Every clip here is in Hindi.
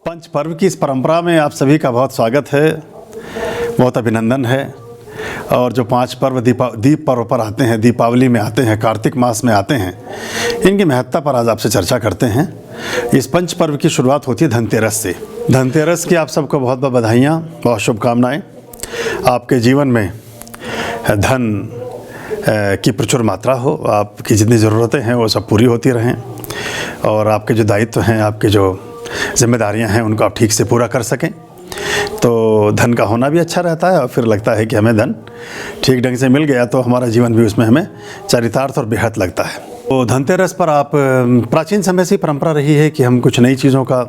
पंच पर्व की इस परंपरा में आप सभी का बहुत स्वागत है, बहुत अभिनंदन है। और जो पांच पर्व दीप पर्व पर आते हैं, दीपावली में आते हैं, कार्तिक मास में आते हैं, इनकी महत्ता पर आज आपसे चर्चा करते हैं। इस पंच पर्व की शुरुआत होती है धनतेरस से। धनतेरस की आप सबको बहुत बहुत बधाइयाँ, बहुत शुभकामनाएँ। आपके जीवन में धन की प्रचुर मात्रा हो, आपकी जितनी ज़रूरतें हैं वो सब पूरी होती रहें, और आपके जो दायित्व हैं, आपके जो जिम्मेदारियां हैं, उनको आप ठीक से पूरा कर सकें। तो धन का होना भी अच्छा रहता है, और फिर लगता है कि हमें धन ठीक ढंग से मिल गया तो हमारा जीवन भी उसमें हमें चरितार्थ और बेहद लगता है। तो धनतेरस पर आप प्राचीन समय से परंपरा रही है कि हम कुछ नई चीज़ों का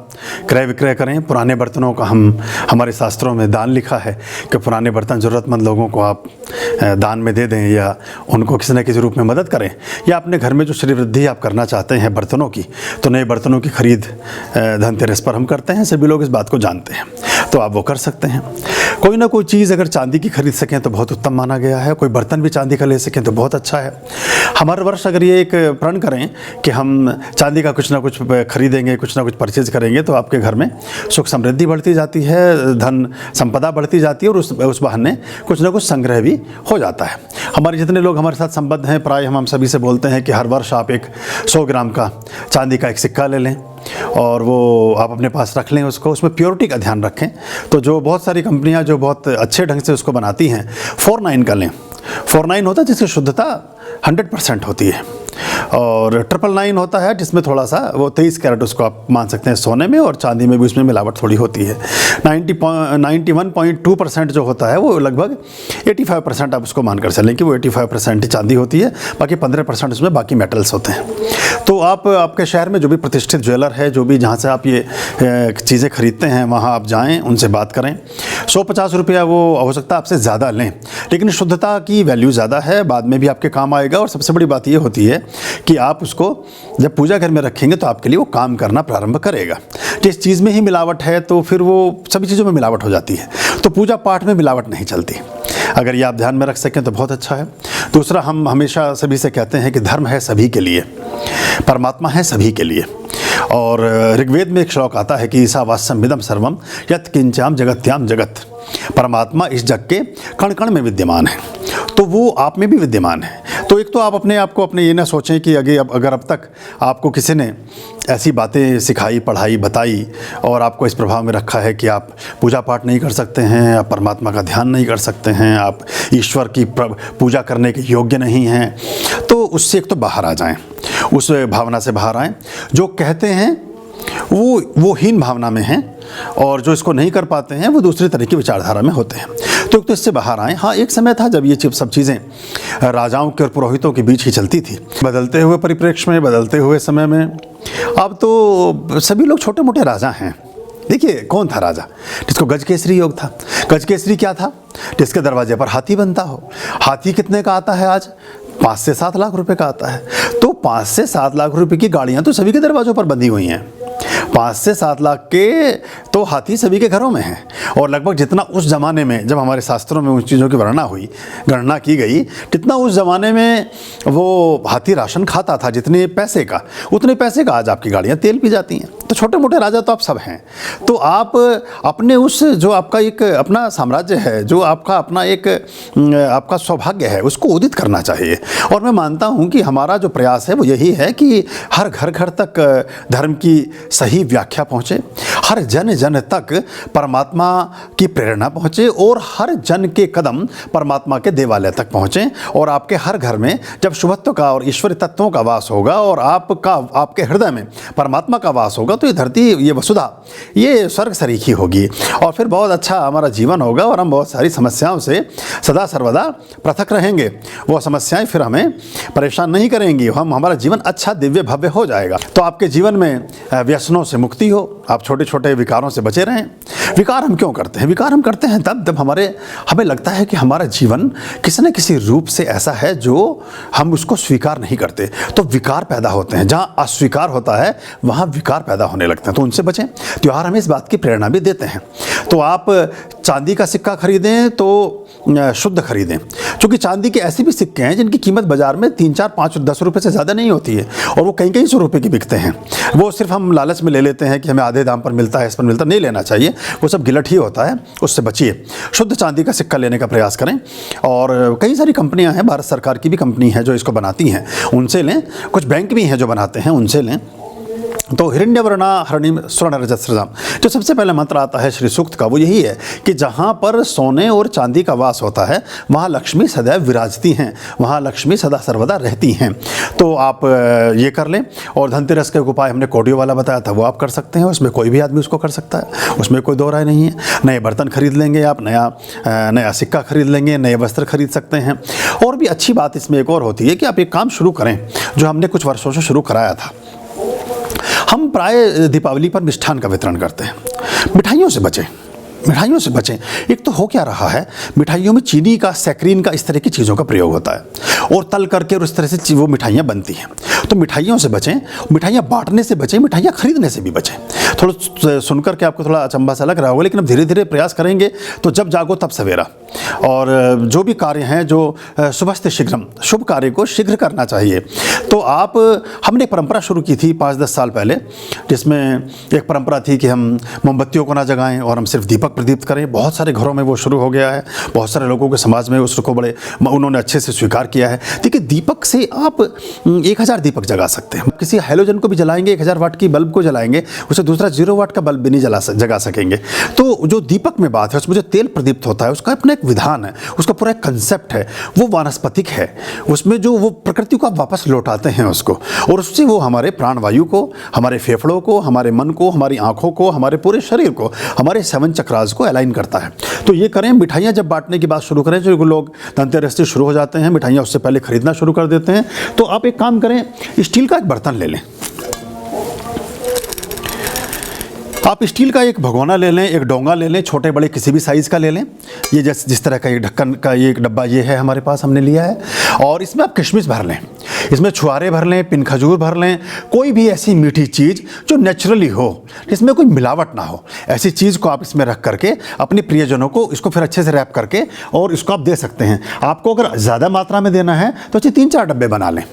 क्रय विक्रय करें। पुराने बर्तनों का हमारे शास्त्रों में दान लिखा है कि पुराने बर्तन ज़रूरतमंद लोगों को आप दान में दे दें, या उनको किसी न किसी रूप में मदद करें, या अपने घर में जो श्री वृद्धि आप करना चाहते हैं बर्तनों की, तो नए बर्तनों की खरीद धनतेरस पर हम करते हैं। सभी लोग इस बात को जानते हैं, तो आप वो कर सकते हैं। कोई ना कोई चीज़ अगर चांदी की खरीद सकें तो बहुत उत्तम माना गया है। कोई बर्तन भी चांदी का ले सकें तो बहुत अच्छा है। हमारे वर्ष अगर ये एक प्रण करें कि हम चांदी का कुछ ना कुछ खरीदेंगे, कुछ ना कुछ परचेज करेंगे, तो आपके घर में सुख समृद्धि बढ़ती जाती है, धन संपदा बढ़ती जाती है, और उस बहाने कुछ ना कुछ संग्रह भी हो जाता है। हमारे जितने लोग हमारे साथ संबद्ध हैं, प्राय हम सभी से बोलते हैं कि हर वर्ष आप एक 100 ग्राम का चांदी का एक सिक्का ले लें, और वो आप अपने पास रख लें। उसमें प्योरिटी का ध्यान रखें। तो जो बहुत सारी कंपनियां जो बहुत अच्छे ढंग से उसको बनाती हैं, 49 का लें। 49 होता है जिसकी शुद्धता 100% होती है, और 999 होता है जिसमें थोड़ा सा वो 23 कैरेट उसको आप मान सकते हैं सोने में, और चांदी में भी उसमें मिलावट थोड़ी होती है। 91.2% जो होता है वो लगभग 85% आप उसको मानकर चलें कि वो 85% चांदी होती है, बाकी 15% उसमें बाकी मेटल्स होते हैं। तो आप आपके शहर में जो भी प्रतिष्ठित ज्वेलर है, जो भी जहाँ से आप ये चीज़ें खरीदते हैं, वहाँ आप जाएँ, उनसे बात करें। 150 रुपया वो हो सकता है आपसे ज़्यादा लें, लेकिन शुद्धता की वैल्यू ज़्यादा है, बाद में भी आपके काम आएगा। और सबसे बड़ी बात ये होती है कि आप उसको जब पूजा घर में रखेंगे तो आपके लिए वो काम करना प्रारंभ करेगा। जिस चीज़ में ही मिलावट है तो फिर वो सभी चीज़ों में मिलावट हो जाती है, तो पूजा पाठ में मिलावट नहीं चलती। अगर ये आप ध्यान में रख सकें तो बहुत अच्छा है। दूसरा, हम हमेशा सभी से कहते हैं कि धर्म है सभी के लिए, परमात्मा है सभी के लिए। और ऋग्वेद में एक श्लोक आता है कि ईशावास्यम इदं सर्वम यत् किंचाम जगत्याम जगत। परमात्मा इस जग के कण कण में विद्यमान है, तो वो आप में भी विद्यमान है। तो एक तो आप अपने आप को ये ना सोचें कि अगर अब तक आपको किसी ने ऐसी बातें सिखाई, पढ़ाई, बताई, और आपको इस प्रभाव में रखा है कि आप पूजा पाठ नहीं कर सकते हैं, आप परमात्मा का ध्यान नहीं कर सकते हैं, आप ईश्वर की पूजा करने के योग्य नहीं हैं, तो उससे एक तो बाहर आ जाएं, उस भावना से बाहर आएं। जो कहते हैं वो हीन भावना में हैं, और जो इसको नहीं कर पाते हैं वो दूसरी तरह की विचारधारा में होते हैं। तो इससे बाहर आएँ। हाँ, एक समय था जब ये सब चीज़ें राजाओं के और पुरोहितों के बीच ही चलती थी। बदलते हुए परिप्रेक्ष्य में, बदलते हुए समय में अब तो सभी लोग छोटे मोटे राजा हैं। देखिए, कौन था राजा जिसको गजकेसरी योग था? गजकेसरी क्या था? जिसके दरवाजे पर हाथी बनता हो। हाथी कितने का आता है आज? 5 से 7 लाख रुपए का आता है। तो 5 से 7 लाख रुपए की गाड़ियां तो सभी के दरवाजों पर बंधी हुई हैं। 5 से 7 लाख के तो हाथी सभी के घरों में हैं। और लगभग जितना उस ज़माने में, जब हमारे शास्त्रों में उन चीज़ों की गणना की गई, जितना उस ज़माने में वो हाथी राशन खाता था, जितने पैसे का, उतने पैसे का आज आपकी गाड़ियाँ तेल पी जाती हैं। तो छोटे मोटे राजा तो आप सब हैं। तो आप अपने उस जो आपका एक अपना साम्राज्य है, जो आपका अपना एक आपका सौभाग्य है, उसको उदित करना चाहिए। और मैं मानता हूँ कि हमारा जो प्रयास है वो यही है कि हर घर घर तक धर्म की सही व्याख्या पहुँचे, हर जन जन तक परमात्मा की प्रेरणा पहुँचे, और हर जन के कदम परमात्मा के देवालय तक पहुँचें। और आपके हर घर में जब शुभत्व का और ईश्वरी तत्वों का वास होगा, और आपके हृदय में परमात्मा का वास होगा, तो ये धरती, ये वसुधा, ये स्वर्ग सरीखी होगी, और फिर बहुत अच्छा हमारा जीवन होगा, और हम बहुत सारी समस्याओं से सदा सर्वदा पृथक रहेंगे। वो समस्याएं फिर हमें परेशान नहीं करेंगी, हमारा जीवन अच्छा दिव्य भव्य हो जाएगा। तो आपके जीवन में व्यसनों से मुक्ति हो, आप छोटे छोटे विकारों से बचे रहें। विकार हम क्यों करते हैं? विकार हम करते हैं तब जब हमें लगता है कि हमारा जीवन किसी न किसी रूप से ऐसा है जो हम उसको स्वीकार नहीं करते, तो विकार पैदा होते हैं। जहाँ अस्वीकार होता है वहाँ विकार पैदा होने लगते हैं, तो उनसे बचें। त्यौहार हमें इस बात की प्रेरणा भी देते हैं। तो आप चांदी का सिक्का खरीदें तो शुद्ध खरीदें, क्योंकि चांदी के ऐसे भी सिक्के हैं जिनकी कीमत बाजार में 3, 4, 5 और 10 रुपये से ज़्यादा नहीं होती है, और वो कई सौ रुपये की बिकते हैं। वो सिर्फ हम लालच में ले लेते हैं कि हमें आधे दाम पर मिलता है, इस पर मिलता नहीं लेना चाहिए, वो सब गिलट ही होता है, उससे बचिए। शुद्ध चांदी का सिक्का लेने का प्रयास करें। और कई सारी कंपनियां हैं, भारत सरकार की भी कंपनी है जो इसको बनाती हैं, उनसे लें। कुछ बैंक भी हैं जो बनाते हैं, उनसे लें। तो हिरण्यवर्णा हरणिम स्वर्ण रजत सृजाम, जो सबसे पहला मंत्र आता है श्री सूक्त का, वो यही है कि जहाँ पर सोने और चांदी का वास होता है वहाँ लक्ष्मी सदैव विराजती हैं, वहाँ लक्ष्मी सदा सर्वदा रहती हैं। तो आप ये कर लें। और धनतेरस का एक उपाय हमने कोडियो वाला बताया था, वो आप कर सकते हैं। उसमें कोई भी आदमी उसको कर सकता है, उसमें कोई दो राय नहीं है। नए बर्तन खरीद लेंगे आप, नया सिक्का खरीद लेंगे, नए वस्त्र खरीद सकते हैं। और भी अच्छी बात इसमें एक और होती है कि आप एक काम शुरू करें जो हमने कुछ वर्षों से शुरू कराया था। हम प्राय दीपावली पर मिष्ठान का वितरण करते हैं। मिठाइयों से बचें, मिठाइयों से बचें। एक तो हो क्या रहा है, मिठाइयों में चीनी का, सैक्रीन का, इस तरह की चीज़ों का प्रयोग होता है और तल करके और इस तरह से वो मिठाइयाँ बनती हैं। तो मिठाइयों से बचें, मिठाइयाँ बांटने से बचें, मिठाइयाँ खरीदने से भी बचें। थोड़ा सुनकर के आपको थोड़ा अचंभा सा लग रहा होगा, लेकिन अब धीरे धीरे प्रयास करेंगे तो जब जागो तब सवेरा। और जो भी कार्य हैं, जो शुभस्ते शीघ्रम, शुभ कार्य को शीघ्र करना चाहिए। तो हमने परंपरा शुरू की थी 5-10 साल पहले, जिसमें एक परंपरा थी कि हम मोमबत्तियों को ना जगाएं और हम सिर्फ दीपक प्रदीप्त करें। बहुत सारे घरों में वो शुरू हो गया है, बहुत सारे लोगों के समाज में उसको उन्होंने अच्छे से स्वीकार किया है। देखिए, दीपक से आप 1000 दीपक जगा सकते हैं। किसी हैलोजन को भी जलाएंगे, 1000 वाट की बल्ब को जलाएंगे, उसे दूसरा 0 वाट का बल्ब भी नहीं जगा सकेंगे। तो जो दीपक में बात है, उसमें जो तेल प्रदीप्त होता है, उसका अपना एक विधान है, उसका पूरा एक कंसेप्ट है, वो वानस्पतिक है। उसमें जो वो प्रकृति को आप वापस लौटाते हैं उसको, और उससे वो हमारे प्राणवायु को, हमारे फेफड़ों को, हमारे मन को, हमारी आँखों को, हमारे पूरे शरीर को, हमारे 7 चक्रास को अलाइन करता है। तो ये करें। मिठाइयाँ जब बांटने की बात शुरू करें, जो लोग धनतेरस से शुरू हो जाते हैं, मिठाइयाँ उससे पहले खरीदना शुरू कर देते हैं, तो आप एक काम करें, स्टील का एक बर्तन ले लें। आप स्टील का एक भगोना ले लें, एक डोंगा ले लें, छोटे बड़े किसी भी साइज़ का ले लें। ये जिस तरह का एक ढक्कन का ये एक डब्बा ये है हमारे पास, हमने लिया है। और इसमें आप किशमिश भर लें, इसमें छुआरे भर लें, पिन खजूर भर लें, कोई भी ऐसी मीठी चीज़ जो नेचुरली हो, जिसमें कोई मिलावट ना हो, ऐसी चीज़ को आप इसमें रख करके अपने प्रियजनों को इसको फिर अच्छे से रैप करके और इसको आप दे सकते हैं। आपको अगर ज़्यादा मात्रा में देना है तो अच्छे 3-4 डब्बे बना लें।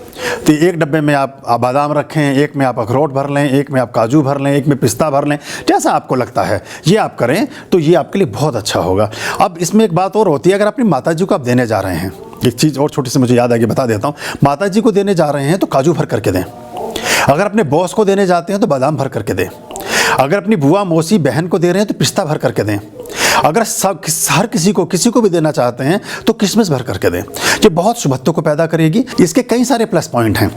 तो एक डब्बे में आप बादाम रखें, एक में आप अखरोट भर लें, एक में आप काजू भर लें, एक में पिस्ता भर लें, जैसा आपको लगता है ये आप करें तो ये आपके लिए बहुत अच्छा होगा। अब इसमें एक बात और होती है, अगर अपनी माता जी को आप देने जा रहे हैं, एक चीज़ और छोटी सी मुझे याद आगे बता देता हूँ। माता जी को देने जा रहे हैं तो काजू भर करके दें। अगर अपने बॉस को देने जाते हैं तो बादाम भर करके दें। अगर अपनी बुआ, मौसी, बहन को दे रहे हैं तो पिस्ता भर करके दें। अगर हर किसी को भी देना चाहते हैं तो किशमिश भर करके दें। ये बहुत शुभत्व को पैदा करेगी। इसके कई सारे प्लस पॉइंट हैं।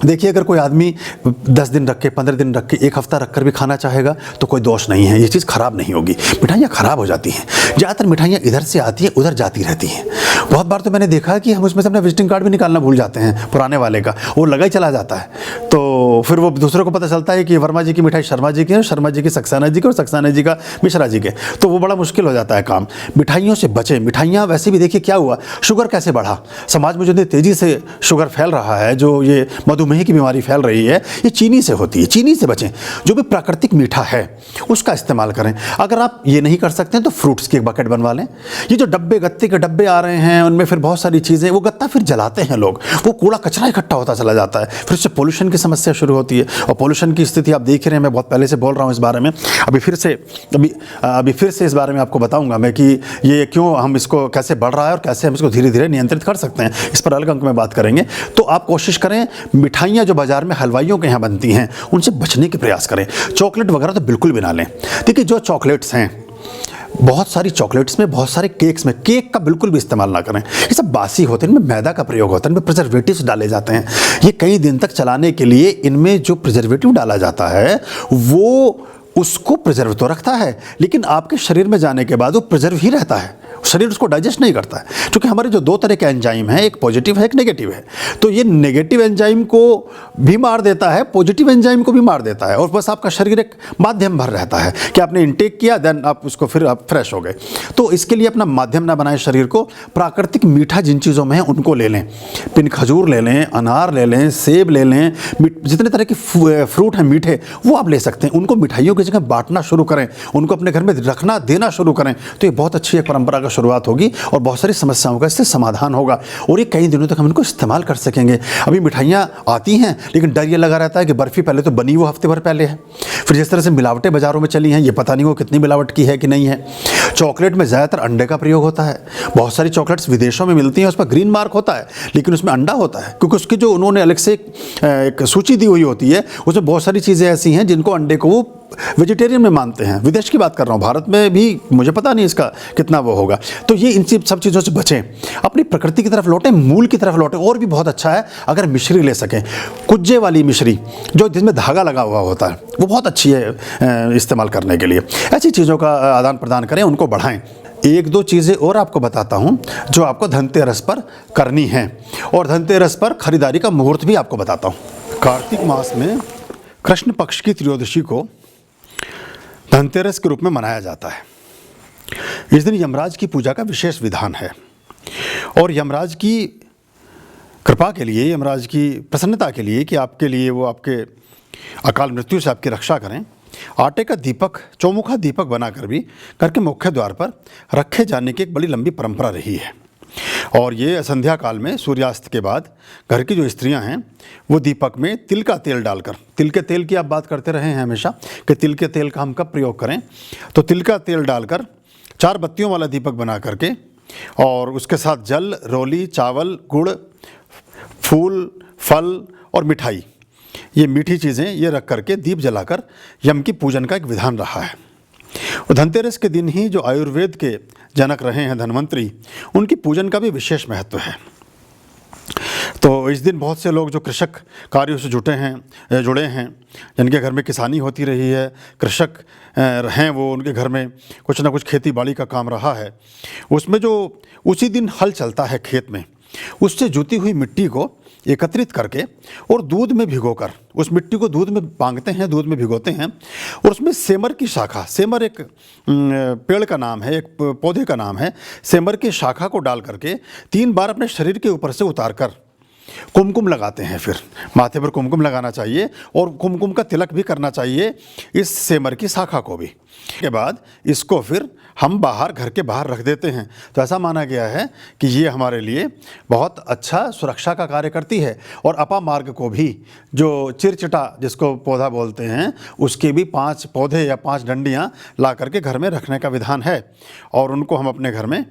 देखिए, अगर कोई आदमी 10 दिन रख के, 15 दिन रख के, 1 हफ्ता रख कर भी खाना चाहेगा तो कोई दोष नहीं है, ये चीज़ ख़राब नहीं होगी। मिठाइयाँ ख़राब हो जाती हैं, ज़्यादातर मिठाइयाँ इधर से आती हैं, उधर जाती रहती हैं। बहुत बार तो मैंने देखा कि हम उसमें से अपना विजिटिंग कार्ड भी निकालना भूल जाते हैं पुराने वाले का, वो लगा ही चला जाता है। तो फिर वो दूसरों को पता चलता है कि वर्मा जी की मिठाई शर्मा जी की है, शर्मा जी की सक्सेना जी की, और सक्सेना जी का मिश्रा जी के, तो वो बड़ा मुश्किल हो जाता है काम। मिठाइयों से बचें। मिठाइयाँ वैसे भी देखिए क्या हुआ, शुगर कैसे बढ़ा समाज में, जो तेज़ी से शुगर फैल रहा है, जो ये मधुमेह की बीमारी फैल रही है, ये चीनी से होती है। चीनी से बचें। जो भी प्राकृतिक मीठा है उसका इस्तेमाल करें। अगर आप ये नहीं कर सकते हैं तो फ्रूट्स की एक बकेट बनवा लें। ये जो गत्ते के डब्बे आ रहे हैं, उनमें फिर बहुत सारी चीज़ें, वो गत्ता फिर जलाते हैं लोग, वो कूड़ा कचरा इकट्ठा होता चला जाता है, फिर उससे पोल्यूशन की समस्या शुरू होती है। और पोल्यूशन की स्थिति आप देख रहे हैं, मैं बहुत पहले से बोल रहा हूँ इस बारे में। अभी फिर से इस बारे में आपको बताऊँगा मैं कि ये क्यों, हम इसको कैसे बढ़ रहा है और कैसे हम इसको धीरे धीरे नियंत्रित कर सकते हैं, इस पर अलग अंक में बात करेंगे। तो आप कोशिश करें, मिठाइयाँ जो बाजार में हलवाइयों के यहाँ बनती हैं उनसे बचने के प्रयास करें। चॉकलेट वगैरह तो बिल्कुल भी ना लें। देखिए, जो चॉकलेट्स हैं, बहुत सारी चॉकलेट्स में, बहुत सारे केक्स में, केक का बिल्कुल भी इस्तेमाल ना करें। ये सब बासी होते हैं, इनमें मैदा का प्रयोग होता है, इनमें प्रिजर्वेटिव्स डाले जाते हैं। ये कई दिन तक चलाने के लिए इनमें जो प्रिजर्वेटिव डाला जाता है वो उसको प्रिजर्व तो रखता है, लेकिन आपके शरीर में जाने के बाद वो प्रिजर्व ही रहता है, शरीर उसको डाइजेस्ट नहीं करता है, क्योंकि हमारे जो दो तरह के एंजाइम हैं, एक पॉजिटिव है एक नेगेटिव है। तो ये नेगेटिव एंजाइम को भी मार देता है, पॉजिटिव एंजाइम को भी मार देता है, और बस आपका शरीर एक माध्यम भर रहता है कि आपने इंटेक किया, देन आप उसको फिर आप फ्रेश हो गए। तो इसके लिए अपना माध्यम ना बनाए शरीर को, प्राकृतिक मीठा जिन चीज़ों में है उनको ले लें। पिन खजूर ले लें, अनार ले लें, सेब ले लें, जितने तरह के फ्रूट हैं मीठे वो आप ले सकते हैं। उनको मिठाइयों की जगह बांटना शुरू करें, उनको अपने घर में रखना देना शुरू करें, तो ये बहुत अच्छी एक परंपरा का शुरुआत होगी और बहुत सारी समस्याओं का इससे समाधान होगा, और ये कई दिनों तक हम इनको इस्तेमाल कर सकेंगे। अभी मिठाइयाँ आती हैं लेकिन डर ये लगा रहता है कि बर्फ़ी पहले तो बनी वो हफ्ते भर पहले है, फिर जिस तरह से मिलावटें बाज़ारों में चली हैं ये पता नहीं वो कितनी मिलावट की है कि नहीं है। चॉकलेट में ज़्यादातर अंडे का प्रयोग होता है, बहुत सारी चॉकलेट्स विदेशों में मिलती हैं, उस पर ग्रीन मार्क होता है लेकिन उसमें अंडा होता है, क्योंकि उसकी जो उन्होंने अलग से एक सूची दी हुई होती है, उसमें बहुत सारी चीज़ें ऐसी हैं जिनको अंडे को वो वेजिटेरियन में मानते हैं। विदेश की बात कर रहा हूँ, भारत में भी मुझे पता नहीं इसका कितना वो होगा। तो ये इन सब चीज़ों से बचें, अपनी प्रकृति की तरफ लौटें, मूल की तरफ लौटें। और भी बहुत अच्छा है अगर मिश्री ले सकें, कुज्जे वाली मिश्री जो जिसमें धागा लगा हुआ होता है, वो बहुत अच्छी है इस्तेमाल करने के लिए। ऐसी चीज़ों का आदान प्रदान करें, उनको बढ़ाएं। एक दो चीज़ें और आपको बताता हूँ जो आपको धनतेरस पर करनी है, और धनतेरस पर खरीदारी का मुहूर्त भी आपको बताता हूँ। कार्तिक मास में कृष्ण पक्ष की त्रयोदशी को धनतेरस के रूप में मनाया जाता है। इस दिन यमराज की पूजा का विशेष विधान है, और यमराज की कृपा के लिए, यमराज की प्रसन्नता के लिए कि आपके लिए वो आपके अकाल मृत्यु से आपकी रक्षा करें, आटे का दीपक, चौमुखा दीपक बनाकर भी घर के मुख्य द्वार पर रखे जाने की एक बड़ी लंबी परंपरा रही है। और ये संध्या काल में सूर्यास्त के बाद घर की जो स्त्रियां हैं वो दीपक में तिल का तेल डालकर, तिल के तेल की आप बात करते रहे हैं हमेशा कि तिल के तेल का हम कब प्रयोग करें, तो तिल का तेल डालकर 4 बत्तियों वाला दीपक बना करके, और उसके साथ जल, रोली, चावल, गुड़, फूल, फल और मिठाई, ये मीठी चीज़ें ये रख करके दीप जलाकर यम की पूजन का एक विधान रहा है। और धनतेरस के दिन ही जो आयुर्वेद के जनक रहे हैं धन्वंतरी, उनकी पूजन का भी विशेष महत्व है। तो इस दिन बहुत से लोग जो कृषक कार्यों से जुड़े हैं, जिनके घर में किसानी होती रही है, कृषक हैं वो, उनके घर में कुछ ना कुछ खेती बाड़ी का काम रहा है, उसमें जो उसी दिन हल चलता है खेत में, उससे जुती हुई मिट्टी को एकत्रित करके और दूध में भिगोकर, उस मिट्टी को दूध में पांगते हैं, दूध में भिगोते हैं, और उसमें सेमर की शाखा, सेमर एक पेड़ का नाम है, एक पौधे का नाम है, सेमर की शाखा को डाल करके 3 बार अपने शरीर के ऊपर से उतारकर कुमकुम लगाते हैं। फिर माथे पर कुमकुम लगाना चाहिए और कुमकुम का तिलक भी करना चाहिए इस सेमर की शाखा को भी। के बाद इसको फिर हम बाहर, घर के बाहर रख देते हैं। तो ऐसा माना गया है कि ये हमारे लिए बहुत अच्छा सुरक्षा का कार्य करती है, और अपामार्ग को भी, जो चिरचिटा जिसको पौधा बोलते हैं, उसके भी 5 पौधे या 5 डंडियाँ ला करके घर में रखने का विधान है, और उनको हम अपने घर में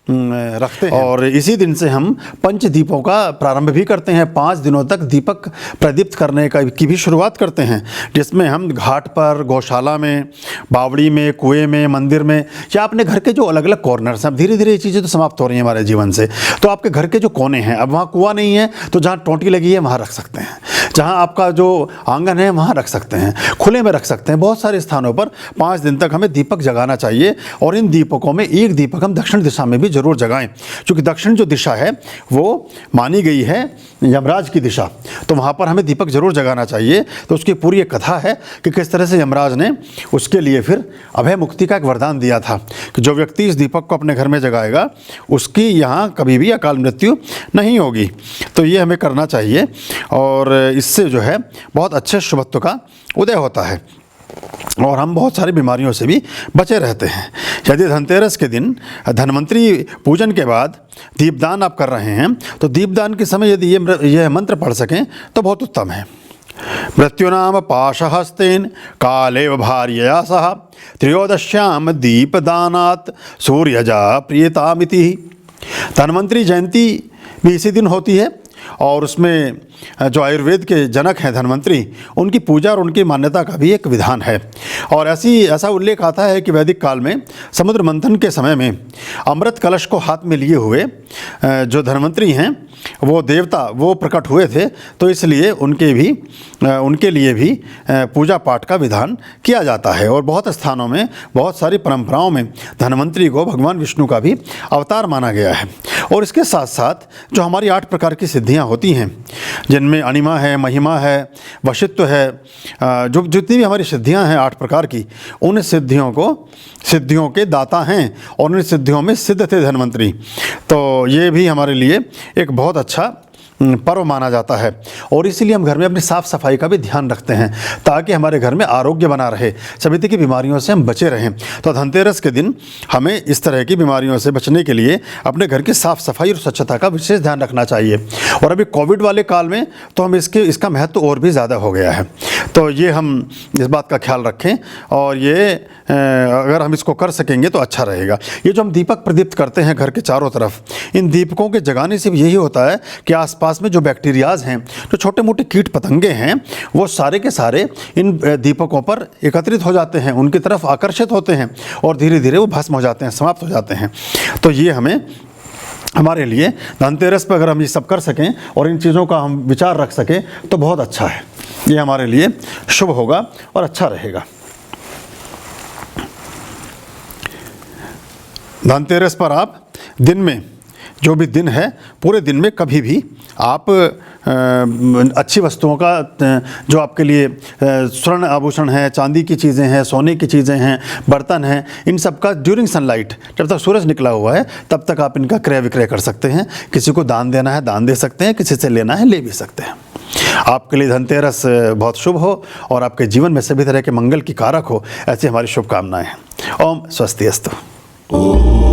रखते हैं। और इसी दिन से हम पंचदीपों का प्रारंभ भी करते हैं। 5 दिनों तक दीपक प्रदीप्त करने की भी शुरुआत करते हैं, जिसमें हम घाट पर, गौशाला में, बावड़ी में, कुएं में, मंदिर में, या अपने घर के जो अलग अलग कॉर्नर्स हैं, अब धीरे धीरे ये चीज़ें तो समाप्त हो रही हैं हमारे जीवन से, तो आपके घर के जो कोने हैं, अब वहाँ कुआं नहीं है तो जहाँ टोंटी लगी है वहाँ रख सकते हैं, जहाँ आपका जो आंगन है वहाँ रख सकते हैं, खुले में रख सकते हैं। बहुत सारे स्थानों पर 5 दिन तक हमें दीपक जगाना चाहिए, और इन दीपकों में एक दीपक हम दक्षिण दिशा में भी जरूर जगाएं, क्योंकि दक्षिण जो दिशा है वो मानी गई है यमराज की दिशा, तो वहाँ पर हमें दीपक जरूर जगाना चाहिए। तो उसकी पूरी एक कथा है कि किस तरह से यमराज ने उसके लिए फिर अभय मुक्ति का एक वरदान दिया था कि जो व्यक्ति इस दीपक को अपने घर में जगाएगा उसकी यहाँ कभी भी अकाल मृत्यु नहीं होगी। तो ये हमें करना चाहिए, और इससे जो है बहुत अच्छे शुभत्व का उदय होता है, और हम बहुत सारी बीमारियों से भी बचे रहते हैं। यदि धनतेरस के दिन धन्वंतरी पूजन के बाद दीपदान आप कर रहे हैं, तो दीपदान के समय यदि ये मंत्र पढ़ सकें तो बहुत उत्तम है। मृत्युनाम पाशहस्तेन कालेव भार्यया सह त्रयोदश्याम दीपदानात् सूर्यजा प्रियतामिति। धन्वंतरी जयंती भी इसी दिन होती है, और उसमें जो आयुर्वेद के जनक हैं धन्वंतरी, उनकी पूजा और उनकी मान्यता का भी एक विधान है। और ऐसा उल्लेख आता है कि वैदिक काल में समुद्र मंथन के समय में अमृत कलश को हाथ में लिए हुए जो धन्वंतरी हैं वो देवता वो प्रकट हुए थे, तो इसलिए उनके लिए भी पूजा पाठ का विधान किया जाता है। और बहुत स्थानों में, बहुत सारी परंपराओं में धन्वंतरी को भगवान विष्णु का भी अवतार माना गया है। और इसके साथ साथ जो हमारी 8 प्रकार की सिद्धियां होती हैं, जिनमें अणिमा है, महिमा है, वशित्व है, जो जितनी भी हमारी सिद्धियां हैं 8 प्रकार की, उन सिद्धियों के दाता हैं और उन सिद्धियों में सिद्ध थे धन्वंतरी। तो ये भी हमारे लिए एक बहुत अच्छा पर्व माना जाता है। और इसीलिए हम घर में अपनी साफ़ सफाई का भी ध्यान रखते हैं ताकि हमारे घर में आरोग्य बना रहे, सभी तरह की बीमारियों से हम बचे रहें। तो धनतेरस के दिन हमें इस तरह की बीमारियों से बचने के लिए अपने घर की साफ़ सफाई और स्वच्छता का विशेष ध्यान रखना चाहिए। और अभी कोविड वाले काल में तो हम इसका महत्व और भी ज़्यादा हो गया है। तो ये हम इस बात का ख्याल रखें और ये अगर हम इसको कर सकेंगे तो अच्छा रहेगा। ये जो हम दीपक प्रदीप्त करते हैं घर के चारों तरफ, इन दीपकों के जगाने से भी यही होता है कि आसपास में जो बैक्टीरियाज हैं, जो छोटे मोटे कीट पतंगे हैं, वो सारे के सारे इन दीपकों पर एकत्रित हो जाते हैं, उनकी तरफ आकर्षित होते हैं और धीरे धीरे वो भस्म हो जाते हैं, समाप्त हो जाते हैं। तो ये हमारे लिए धनतेरस पर अगर हम ये सब कर सकें और इन चीज़ों का हम विचार रख सकें तो बहुत अच्छा है। ये हमारे लिए शुभ होगा और अच्छा रहेगा। धनतेरस पर आप दिन में, जो भी दिन है, पूरे दिन में कभी भी आप अच्छी वस्तुओं का, जो आपके लिए स्वर्ण आभूषण है, चांदी की चीज़ें हैं, सोने की चीज़ें हैं, बर्तन हैं, इन सब का ड्यूरिंग सनलाइट, जब तक सूरज निकला हुआ है तब तक आप इनका क्रय विक्रय कर सकते हैं। किसी को दान देना है दान दे सकते हैं, किसी से लेना है ले भी सकते हैं। आपके लिए धनतेरस बहुत शुभ हो और आपके जीवन में सभी तरह के मंगल की कारक हो, ऐसी हमारी शुभकामनाएं हैं। ओम स्वस्ति अस्तु।